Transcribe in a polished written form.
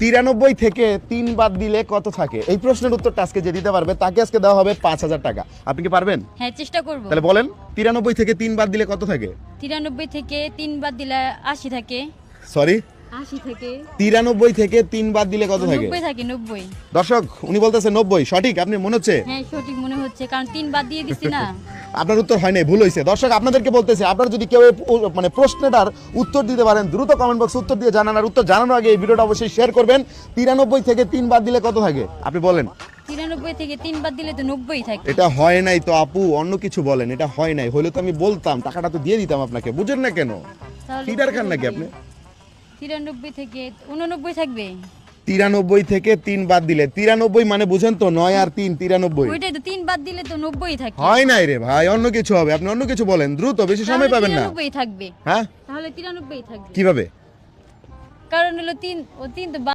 93 থেকে 3 বাদ দিলে কত থাকে? এই প্রশ্নের উত্তরটা আজকে যে দিতে পারবে তাকে আজকে দেওয়া হবে 5000 টাকা। আপনি কি পারবেন? হ্যাঁ, চেষ্টা করব। তাহলে বলেন 93 থেকে 3 বাদ দিলে কত থাকে? 93 থেকে 3 বাদ দিলে 80 থাকে। সরি, 80 থেকে 93 থেকে 3 বাদ দিলে কত থাকে? 90 থাকে। 90। দর্শক উনি বলতেছে 90, সঠিক? আপনি মনে হচ্ছে? হ্যাঁ, সঠিক মনে হচ্ছে, কারণ 3 বাদ দিয়ে দিছি না। আপনার উত্তর হয় নাই, ভুল হয়েছে। দর্শক আপনাদেরকে বলতেছে, আপনারা যদি কেউ মানে প্রশ্নটার উত্তর দিতে পারেন দ্রুত কমেন্ট বক্সে উত্তর দিয়ে জানান। আর উত্তর জানানোর আগে এই ভিডিওটা অবশ্যই শেয়ার করবেন। 93 থেকে 3 বাদ দিলে কত থাকে? আপনি বলেন। 93 থেকে 3 বাদ দিলে তো 90 থাকে। এটা হয় নাই তো আপু, অন্য কিছু বলেন। এটা হয় নাই, হইলে তো আমি বলতাম, টাকাটা তো দিয়ে দিতাম আপনাকে। বুঝেন না কেন? তাহলে ফিডার খান নাকি আপনি? 93 থেকে 89 থাকবে। 93 থেকে 3 বাদ দিলে 93 মানে বুঝেন তো 9 আর 3 93। ওইটাই তো, 3 বাদ দিলে তো 90 থাকে। হয় নাই রে ভাই, অন্য কিছু হবে। আপনি অন্য কিছু বলেন দ্রুত, বেশি সময় পাবেন না। 93 থাকবে। হ্যাঁ, তাহলে 93 থাকবে। কিভাবে? কারণ হলো 3 তো